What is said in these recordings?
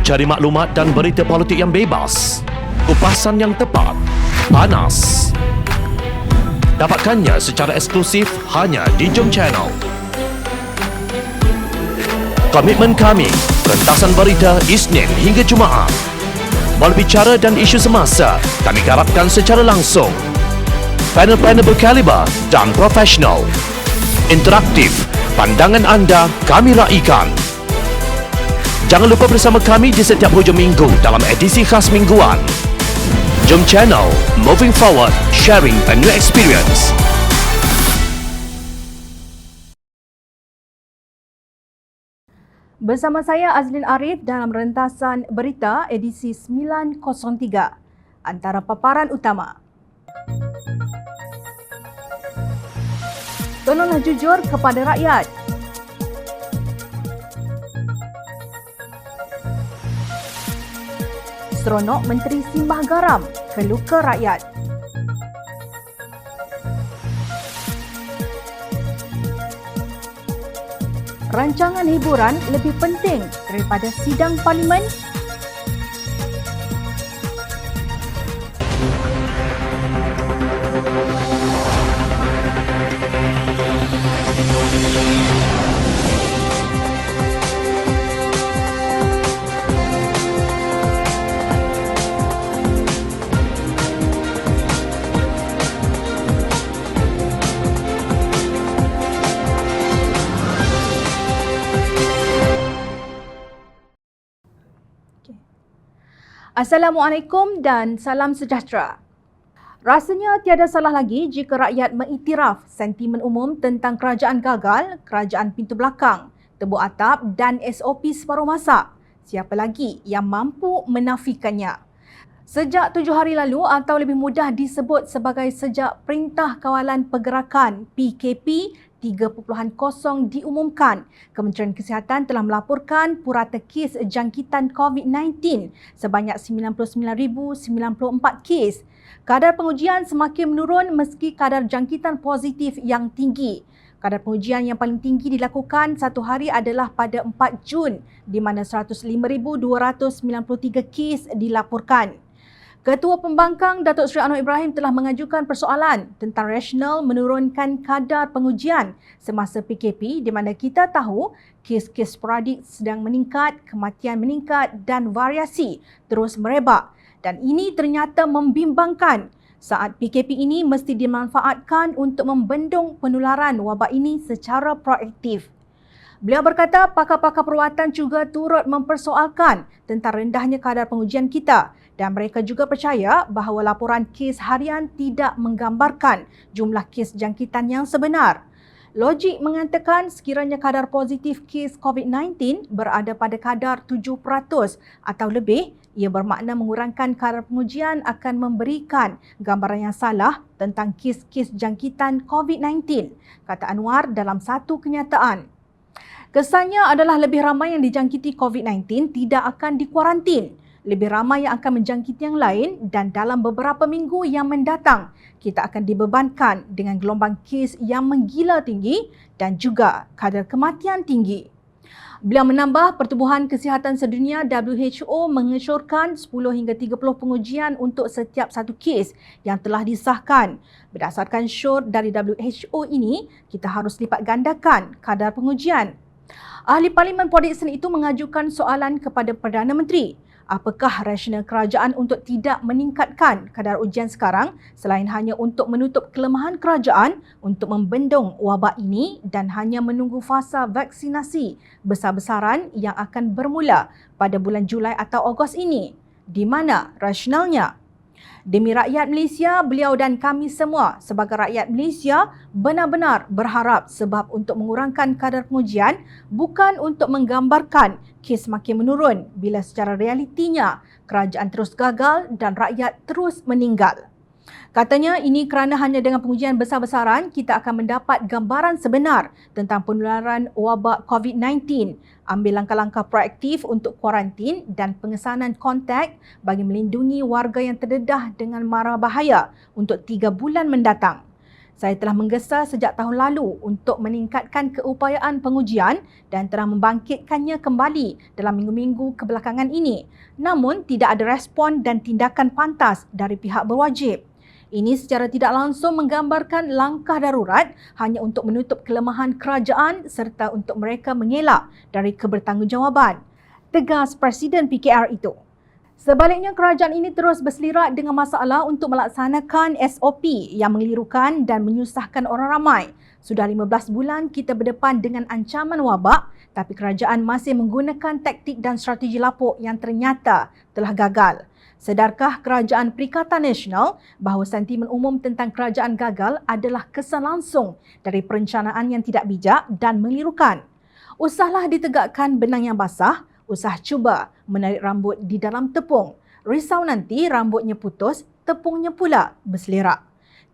Cari maklumat dan berita politik yang bebas, kupasan yang tepat, panas. Dapatkannya secara eksklusif hanya di Jom Channel. Komitmen kami, pentasan berita Isnin hingga Jumaat. Berbicara dan isu semasa, kami garapkan secara langsung. Panel-panel berkaliber dan profesional. Interaktif, pandangan anda kami raikan. Jangan lupa bersama kami di setiap hujung minggu dalam edisi khas mingguan. Jom Channel, moving forward, sharing a new experience. Bersama saya Azlin Arif dalam rentasan berita edisi 903. Antara paparan utama. Tolonglah jujur kepada rakyat. Seronok Menteri Simbah Garam keluka rakyat. Rancangan hiburan lebih penting daripada sidang parlimen. Assalamualaikum dan salam sejahtera. Rasanya tiada salah lagi jika rakyat mengiktiraf sentimen umum tentang kerajaan gagal, kerajaan pintu belakang, tebuk atap dan SOP separuh masa. Siapa lagi yang mampu menafikannya? Sejak 7 hari lalu atau lebih mudah disebut sebagai sejak Perintah Kawalan Pergerakan PKP 3.0 diumumkan, Kementerian Kesihatan telah melaporkan purata kes jangkitan COVID-19 sebanyak 99,094 kes. Kadar pengujian semakin menurun meski kadar jangkitan positif yang tinggi. Kadar pengujian yang paling tinggi dilakukan satu hari adalah pada 4 Jun di mana 105,293 kes dilaporkan. Ketua Pembangkang Datuk Seri Anwar Ibrahim telah mengajukan persoalan tentang rasional menurunkan kadar pengujian semasa PKP di mana kita tahu kes-kes sporadik sedang meningkat, kematian meningkat dan variasi terus merebak. Dan ini ternyata membimbangkan saat PKP ini mesti dimanfaatkan untuk membendung penularan wabak ini secara proaktif. Beliau berkata pakar-pakar perawatan juga turut mempersoalkan tentang rendahnya kadar pengujian kita dan mereka juga percaya bahawa laporan kes harian tidak menggambarkan jumlah kes jangkitan yang sebenar. Logik mengatakan sekiranya kadar positif kes COVID-19 berada pada kadar 7% atau lebih, ia bermakna mengurangkan kadar pengujian akan memberikan gambaran yang salah tentang kes-kes jangkitan COVID-19, kata Anwar dalam satu kenyataan. Kesannya adalah lebih ramai yang dijangkiti COVID-19 tidak akan dikuarantin. Lebih ramai yang akan menjangkiti yang lain dan dalam beberapa minggu yang mendatang, kita akan dibebankan dengan gelombang kes yang menggila tinggi dan juga kadar kematian tinggi. Beliau menambah Pertubuhan Kesihatan Sedunia WHO mengesyorkan 10 hingga 30 pengujian untuk setiap satu kes yang telah disahkan. Berdasarkan syor dari WHO ini, kita harus lipat gandakan kadar pengujian. Ahli Parlimen Port Dickson itu mengajukan soalan kepada Perdana Menteri. Apakah rasional kerajaan untuk tidak meningkatkan kadar ujian sekarang selain hanya untuk menutup kelemahan kerajaan untuk membendung wabak ini dan hanya menunggu fasa vaksinasi besar-besaran yang akan bermula pada bulan Julai atau Ogos ini? Di mana rasionalnya? Demi rakyat Malaysia, beliau dan kami semua sebagai rakyat Malaysia benar-benar berharap sebab untuk mengurangkan kadar pengujian bukan untuk menggambarkan kes makin menurun bila secara realitinya kerajaan terus gagal dan rakyat terus meninggal. Katanya ini kerana hanya dengan pengujian besar-besaran kita akan mendapat gambaran sebenar tentang penularan wabak COVID-19. Ambil langkah-langkah proaktif untuk kuarantin dan pengesanan kontak bagi melindungi warga yang terdedah dengan mara bahaya untuk 3 bulan mendatang. Saya telah menggesa sejak tahun lalu untuk meningkatkan keupayaan pengujian dan telah membangkitkannya kembali dalam minggu-minggu kebelakangan ini. Namun, tidak ada respon dan tindakan pantas dari pihak berwajib. Ini secara tidak langsung menggambarkan langkah darurat hanya untuk menutup kelemahan kerajaan serta untuk mereka mengelak dari kebertanggungjawaban, tegas Presiden PKR itu. Sebaliknya, kerajaan ini terus berselirat dengan masalah untuk melaksanakan SOP yang mengelirukan dan menyusahkan orang ramai. Sudah 15 bulan kita berdepan dengan ancaman wabak, tapi kerajaan masih menggunakan taktik dan strategi lapuk yang ternyata telah gagal. Sedarkah Kerajaan Perikatan Nasional bahawa sentimen umum tentang kerajaan gagal adalah kesan langsung dari perencanaan yang tidak bijak dan mengelirukan? Usahlah ditegakkan benang yang basah, usah cuba menarik rambut di dalam tepung. Risau nanti rambutnya putus, tepungnya pula berselerak.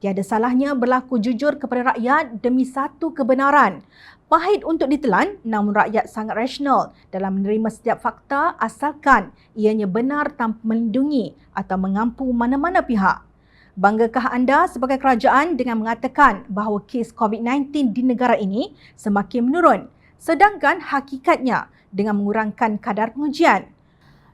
Tiada salahnya berlaku jujur kepada rakyat demi satu kebenaran. Pahit untuk ditelan, namun rakyat sangat rasional dalam menerima setiap fakta asalkan ianya benar tanpa melindungi atau mengampu mana-mana pihak. Banggakah anda sebagai kerajaan dengan mengatakan bahawa kes COVID-19 di negara ini semakin menurun, sedangkan hakikatnya dengan mengurangkan kadar pengujian?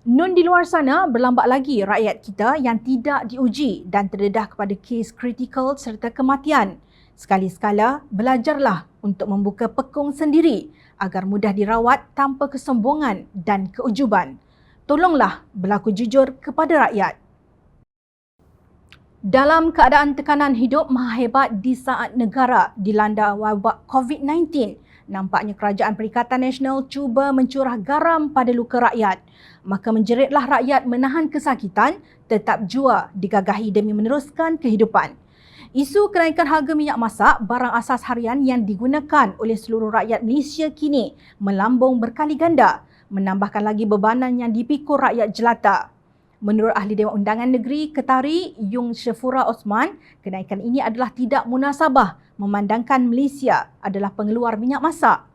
Nun di luar sana, berlambat lagi rakyat kita yang tidak diuji dan terdedah kepada kes kritikal serta kematian. Sekali-sekala, belajarlah untuk membuka pekung sendiri agar mudah dirawat tanpa kesombongan dan keujuban. Tolonglah berlaku jujur kepada rakyat. Dalam keadaan tekanan hidup maha hebat di saat negara dilanda wabak COVID-19, nampaknya Kerajaan Perikatan Nasional cuba mencurah garam pada luka rakyat. Maka menjeritlah rakyat menahan kesakitan, tetap jua digagahi demi meneruskan kehidupan. Isu kenaikan harga minyak masak, barang asas harian yang digunakan oleh seluruh rakyat Malaysia kini melambung berkali ganda, menambahkan lagi bebanan yang dipikul rakyat jelata. Menurut Ahli Dewan Undangan Negeri Ketari, Yung Shafura Osman, kenaikan ini adalah tidak munasabah memandangkan Malaysia adalah pengeluar minyak masak.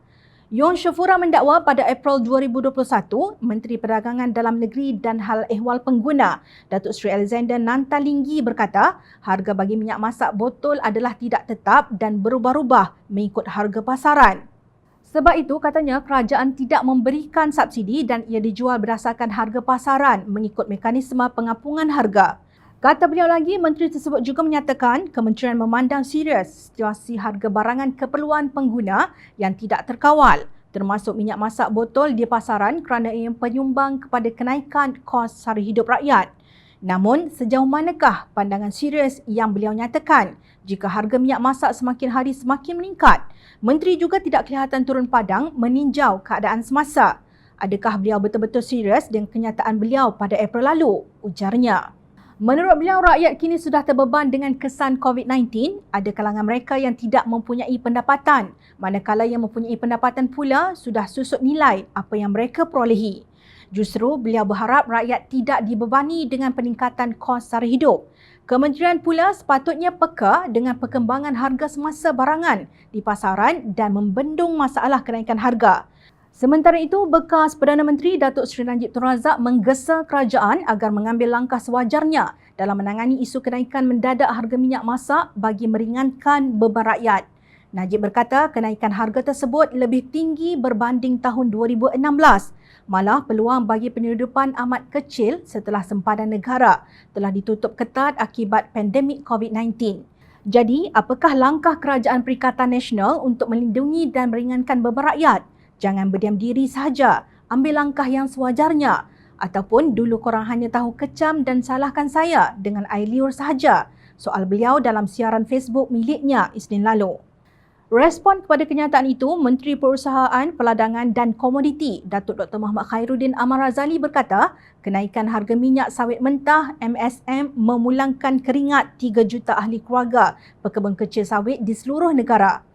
Yung Shafura mendakwa pada April 2021, Menteri Perdagangan Dalam Negeri dan Hal Ehwal Pengguna, Datuk Seri Alexander Nantalinggi berkata, harga bagi minyak masak botol adalah tidak tetap dan berubah-ubah mengikut harga pasaran. Sebab itu, katanya, kerajaan tidak memberikan subsidi dan ia dijual berdasarkan harga pasaran mengikut mekanisme pengapungan harga. Kata beliau lagi, menteri tersebut juga menyatakan kementerian memandang serius situasi harga barangan keperluan pengguna yang tidak terkawal, termasuk minyak masak botol di pasaran kerana ia penyumbang kepada kenaikan kos sara hidup rakyat. Namun, sejauh manakah pandangan serius yang beliau nyatakan jika harga minyak masak semakin hari semakin meningkat? Menteri juga tidak kelihatan turun padang meninjau keadaan semasa. Adakah beliau betul-betul serius dengan kenyataan beliau pada April lalu? Ujarnya. Menurut beliau, rakyat kini sudah terbeban dengan kesan COVID-19. Ada kalangan mereka yang tidak mempunyai pendapatan, manakala yang mempunyai pendapatan pula sudah susut nilai apa yang mereka perolehi. Justru beliau berharap rakyat tidak dibebani dengan peningkatan kos sara hidup. Kementerian pula sepatutnya peka dengan perkembangan harga semasa barangan di pasaran dan membendung masalah kenaikan harga. Sementara itu, bekas Perdana Menteri Datuk Seri Najib Tun Razak menggesa kerajaan agar mengambil langkah sewajarnya dalam menangani isu kenaikan mendadak harga minyak masak bagi meringankan beban rakyat. Najib berkata kenaikan harga tersebut lebih tinggi berbanding tahun 2016. Malah peluang bagi penyeludupan amat kecil setelah sempadan negara telah ditutup ketat akibat pandemik COVID-19. Jadi, apakah langkah Kerajaan Perikatan Nasional untuk melindungi dan meringankan beban rakyat? Jangan berdiam diri sahaja, ambil langkah yang sewajarnya. Ataupun dulu korang hanya tahu kecam dan salahkan saya dengan air liur sahaja. Soal beliau dalam siaran Facebook miliknya Isnin lalu. Respon kepada kenyataan itu, Menteri Perusahaan, Perdagangan dan Komoditi Datuk Dr. Muhammad Khairuddin Amar Razali berkata, kenaikan harga minyak sawit mentah MSM memulangkan keringat 3 juta ahli keluarga pekebun kecil sawit di seluruh negara.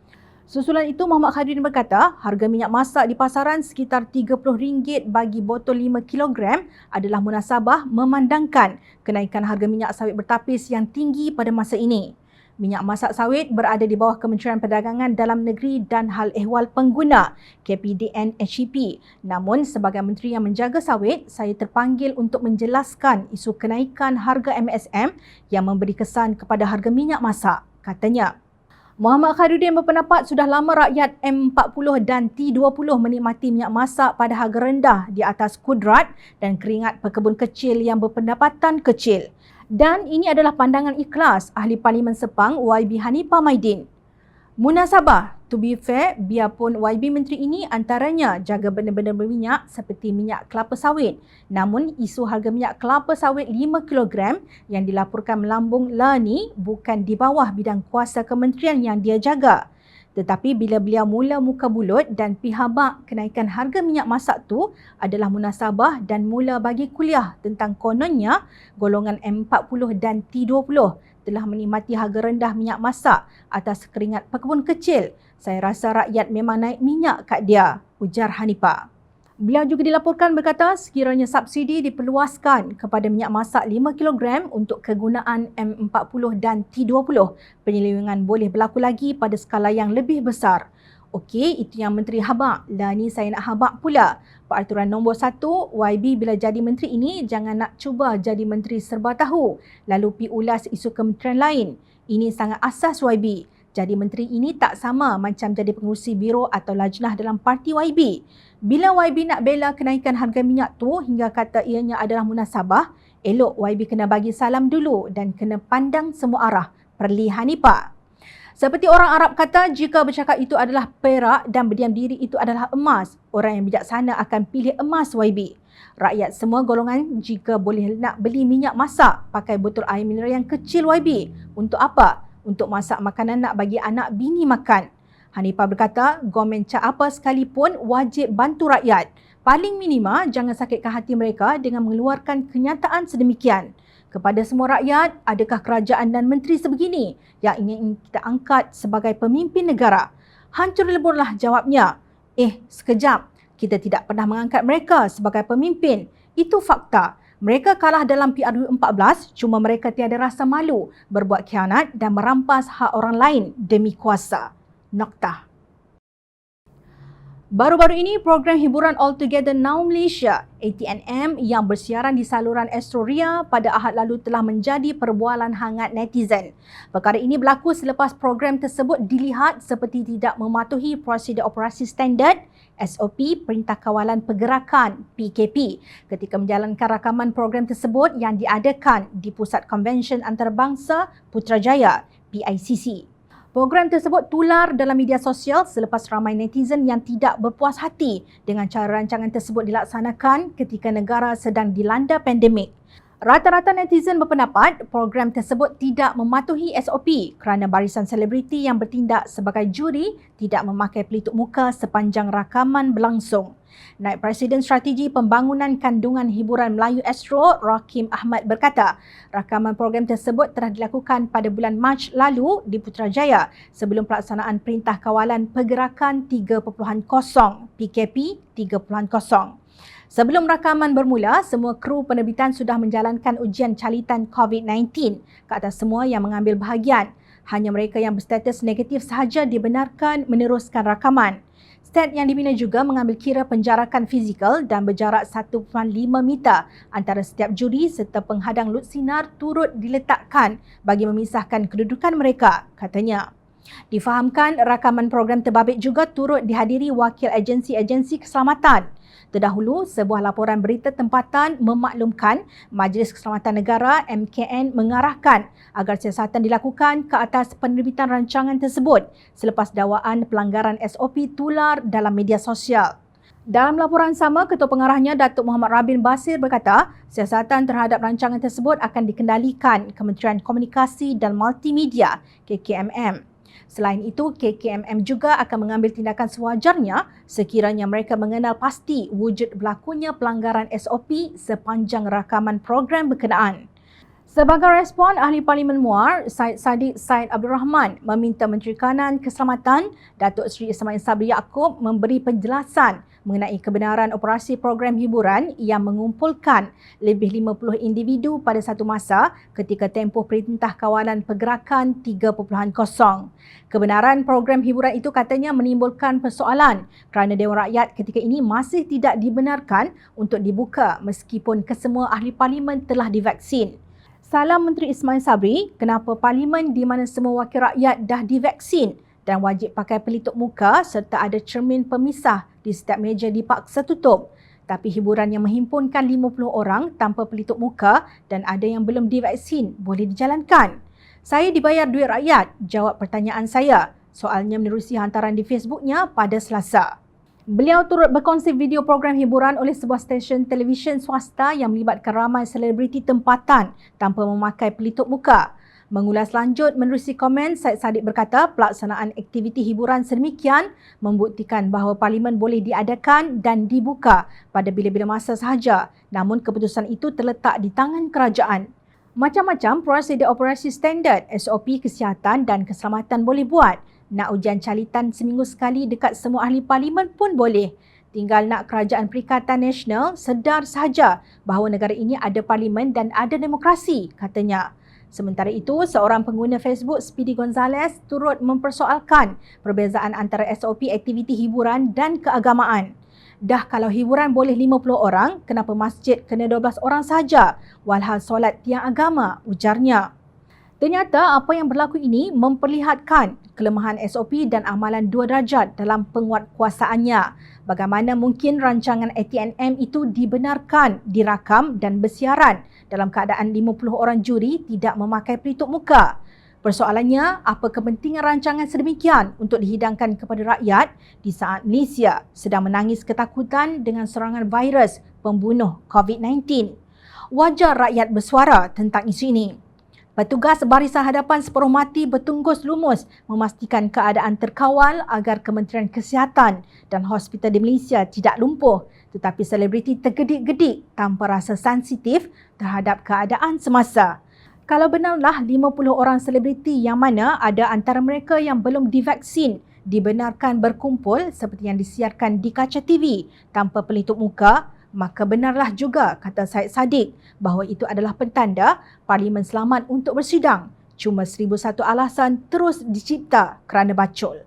Susulan itu, Muhammad Khairuddin berkata, harga minyak masak di pasaran sekitar RM30 bagi botol 5 kg adalah munasabah memandangkan kenaikan harga minyak sawit bertapis yang tinggi pada masa ini. Minyak masak sawit berada di bawah Kementerian Perdagangan Dalam Negeri dan Hal Ehwal Pengguna KPDN HEP. Namun, sebagai menteri yang menjaga sawit, saya terpanggil untuk menjelaskan isu kenaikan harga MSM yang memberi kesan kepada harga minyak masak, katanya. Muhammad Khairuddin berpendapat sudah lama rakyat M40 dan T20 menikmati minyak masak pada harga rendah di atas kudrat dan keringat pekebun kecil yang berpendapatan kecil. Dan ini adalah pandangan ikhlas Ahli Parlimen Sepang YB Hanifah Maidin. Munasabah, to be fair, biarpun YB Menteri ini antaranya jaga benda-benda berminyak seperti minyak kelapa sawit. Namun, isu harga minyak kelapa sawit 5 kg yang dilaporkan melambung ni bukan di bawah bidang kuasa kementerian yang dia jaga. Tetapi bila beliau mula muka bulut dan pihabak kenaikan harga minyak masak tu adalah munasabah dan mula bagi kuliah tentang kononnya golongan M40 dan T20 telah menikmati harga rendah minyak masak atas keringat pekebun kecil. Saya rasa rakyat memang naik minyak kat dia, ujar Hanifah. Beliau juga dilaporkan berkata sekiranya subsidi diperluaskan kepada minyak masak 5 kg untuk kegunaan M40 dan T20, penyelewengan boleh berlaku lagi pada skala yang lebih besar. Okey, itu yang Menteri habak. Lah ni saya nak habak pula. Peraturan nombor 1, YB bila jadi menteri ini jangan nak cuba jadi menteri serba tahu lalu pi ulas isu kementerian lain. Ini sangat asas YB. Jadi menteri ini tak sama macam jadi pengurusi biro atau lajnah dalam parti YB. Bila YB nak bela kenaikan harga minyak tu hingga kata ianya adalah munasabah, elok YB kena bagi salam dulu dan kena pandang semua arah. Perli Hanifah. Seperti orang Arab kata, jika bercakap itu adalah perak dan berdiam diri itu adalah emas, orang yang bijaksana akan pilih emas YB. Rakyat semua golongan jika boleh nak beli minyak masak, pakai botol air mineral yang kecil YB. Untuk apa? Untuk masak makanan nak bagi anak bini makan. Hanifah berkata, government cak apa sekalipun wajib bantu rakyat. Paling minima, jangan sakitkan hati mereka dengan mengeluarkan kenyataan sedemikian. Kepada semua rakyat, adakah kerajaan dan menteri sebegini yang ingin kita angkat sebagai pemimpin negara? Hancur leburlah jawabnya. Sekejap. Kita tidak pernah mengangkat mereka sebagai pemimpin. Itu fakta. Mereka kalah dalam PR2014, cuma mereka tiada rasa malu berbuat khianat dan merampas hak orang lain demi kuasa. Noktah. Baru-baru ini, program hiburan All Together Now Malaysia, ATNM, yang bersiaran di saluran Astro Ria pada Ahad lalu telah menjadi perbualan hangat netizen. Perkara ini berlaku selepas program tersebut dilihat seperti tidak mematuhi prosedur operasi standard SOP Perintah Kawalan Pergerakan PKP ketika menjalankan rakaman program tersebut yang diadakan di Pusat Konvensyen Antarabangsa Putrajaya PICC. Program tersebut tular dalam media sosial selepas ramai netizen yang tidak berpuas hati dengan cara rancangan tersebut dilaksanakan ketika negara sedang dilanda pandemik. Rata-rata netizen berpendapat program tersebut tidak mematuhi SOP kerana barisan selebriti yang bertindak sebagai juri tidak memakai pelitup muka sepanjang rakaman berlangsung. Naib Presiden Strategi Pembangunan Kandungan Hiburan Melayu Astro, Rakim Ahmad berkata, rakaman program tersebut telah dilakukan pada bulan Mac lalu di Putrajaya sebelum pelaksanaan Perintah Kawalan Pergerakan 3.0 PKP 3.0. Sebelum rakaman bermula, semua kru penerbitan sudah menjalankan ujian calitan COVID-19 ke atas semua yang mengambil bahagian. Hanya mereka yang berstatus negatif sahaja dibenarkan meneruskan rakaman. Stat yang dibina juga mengambil kira penjarakan fizikal dan berjarak 1.5 meter antara setiap juri serta penghadang lut sinar turut diletakkan bagi memisahkan kedudukan mereka, katanya. Difahamkan rakaman program terbabit juga turut dihadiri wakil agensi-agensi keselamatan. Terdahulu, sebuah laporan berita tempatan memaklumkan Majlis Keselamatan Negara MKN mengarahkan agar siasatan dilakukan ke atas penerbitan rancangan tersebut selepas dakwaan pelanggaran SOP tular dalam media sosial. Dalam laporan sama, Ketua Pengarahnya Datuk Muhammad Rabin Basir berkata, siasatan terhadap rancangan tersebut akan dikendalikan Kementerian Komunikasi dan Multimedia KKMM. Selain itu, KKMM juga akan mengambil tindakan sewajarnya sekiranya mereka mengenal pasti wujud berlakunya pelanggaran SOP sepanjang rakaman program berkenaan. Sebagai respon, Ahli Parlimen Muar, Syed Saddiq Syed Abdul Rahman meminta Menteri Kanan Keselamatan, Datuk Seri Ismail Sabri Yaakob memberi penjelasan mengenai kebenaran operasi program hiburan yang mengumpulkan lebih 50 individu pada satu masa ketika tempoh Perintah Kawalan Pergerakan 3.0. Kebenaran program hiburan itu katanya menimbulkan persoalan kerana Dewan Rakyat ketika ini masih tidak dibenarkan untuk dibuka meskipun kesemua ahli parlimen telah divaksin. Salam Menteri Ismail Sabri, kenapa Parlimen di mana semua wakil rakyat dah divaksin dan wajib pakai pelitup muka serta ada cermin pemisah di setiap meja dipaksa tutup. Tapi hiburan yang menghimpunkan 50 orang tanpa pelitup muka dan ada yang belum divaksin boleh dijalankan. Saya dibayar duit rakyat, jawab pertanyaan saya. Soalnya menerusi hantaran di Facebooknya pada Selasa. Beliau turut berkongsi video program hiburan oleh sebuah stesen televisyen swasta yang melibatkan ramai selebriti tempatan tanpa memakai pelitup muka. Mengulas lanjut menerusi komen, Syed Saddiq berkata pelaksanaan aktiviti hiburan sedemikian membuktikan bahawa Parlimen boleh diadakan dan dibuka pada bila-bila masa sahaja. Namun keputusan itu terletak di tangan kerajaan. Macam-macam prosedur operasi standard, SOP kesihatan dan keselamatan boleh buat. Nak ujian calitan seminggu sekali dekat semua ahli Parlimen pun boleh. Tinggal nak Kerajaan Perikatan Nasional sedar sahaja bahawa negara ini ada Parlimen dan ada demokrasi, katanya. Sementara itu, seorang pengguna Facebook, Speedy Gonzales, turut mempersoalkan perbezaan antara SOP aktiviti hiburan dan keagamaan. Dah kalau hiburan boleh 50 orang, kenapa masjid kena 12 orang sahaja? Walhal solat tiang agama, ujarnya. Ternyata apa yang berlaku ini memperlihatkan kelemahan SOP dan amalan 2 darjat dalam penguatkuasaannya. Bagaimana mungkin rancangan ATNM itu dibenarkan, dirakam dan bersiaran dalam keadaan 50 orang juri tidak memakai pelitup muka? Persoalannya, apa kepentingan rancangan sedemikian untuk dihidangkan kepada rakyat di saat Malaysia sedang menangis ketakutan dengan serangan virus pembunuh COVID-19? Wajar rakyat bersuara tentang isu ini. Petugas Barisan Hadapan Separuh Mati bertungkus lumus memastikan keadaan terkawal agar Kementerian Kesihatan dan hospital di Malaysia tidak lumpuh, tetapi selebriti tergedik-gedik tanpa rasa sensitif terhadap keadaan semasa. Kalau benarlah 50 orang selebriti yang mana ada antara mereka yang belum divaksin dibenarkan berkumpul seperti yang disiarkan di kaca TV tanpa pelitup muka, maka benarlah juga, kata Syed Saddiq, bahawa itu adalah petanda Parlimen selamat untuk bersidang. Cuma 1001 alasan terus dicipta kerana bacol.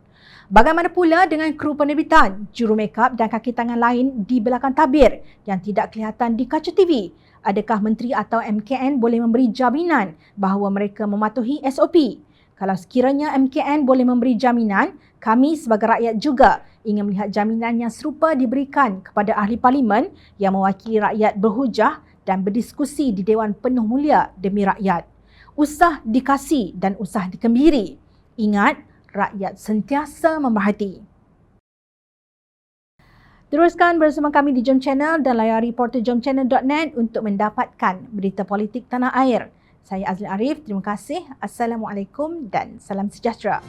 Bagaimana pula dengan kru penerbitan, juru makeup dan kaki tangan lain di belakang tabir yang tidak kelihatan di kaca TV? Adakah Menteri atau MKN boleh memberi jaminan bahawa mereka mematuhi SOP? Kalau sekiranya MKN boleh memberi jaminan, kami sebagai rakyat juga ingin melihat jaminan yang serupa diberikan kepada ahli Parlimen yang mewakili rakyat berhujah dan berdiskusi di Dewan Penuh Mulia demi rakyat. Usah dikasih dan usah dikembiri. Ingat, rakyat sentiasa memerhati. Teruskan bersama kami di Jom Channel dan layari portal jomchannel.net untuk mendapatkan berita politik tanah air. Saya Azlin Arif, terima kasih. Assalamualaikum dan salam sejahtera.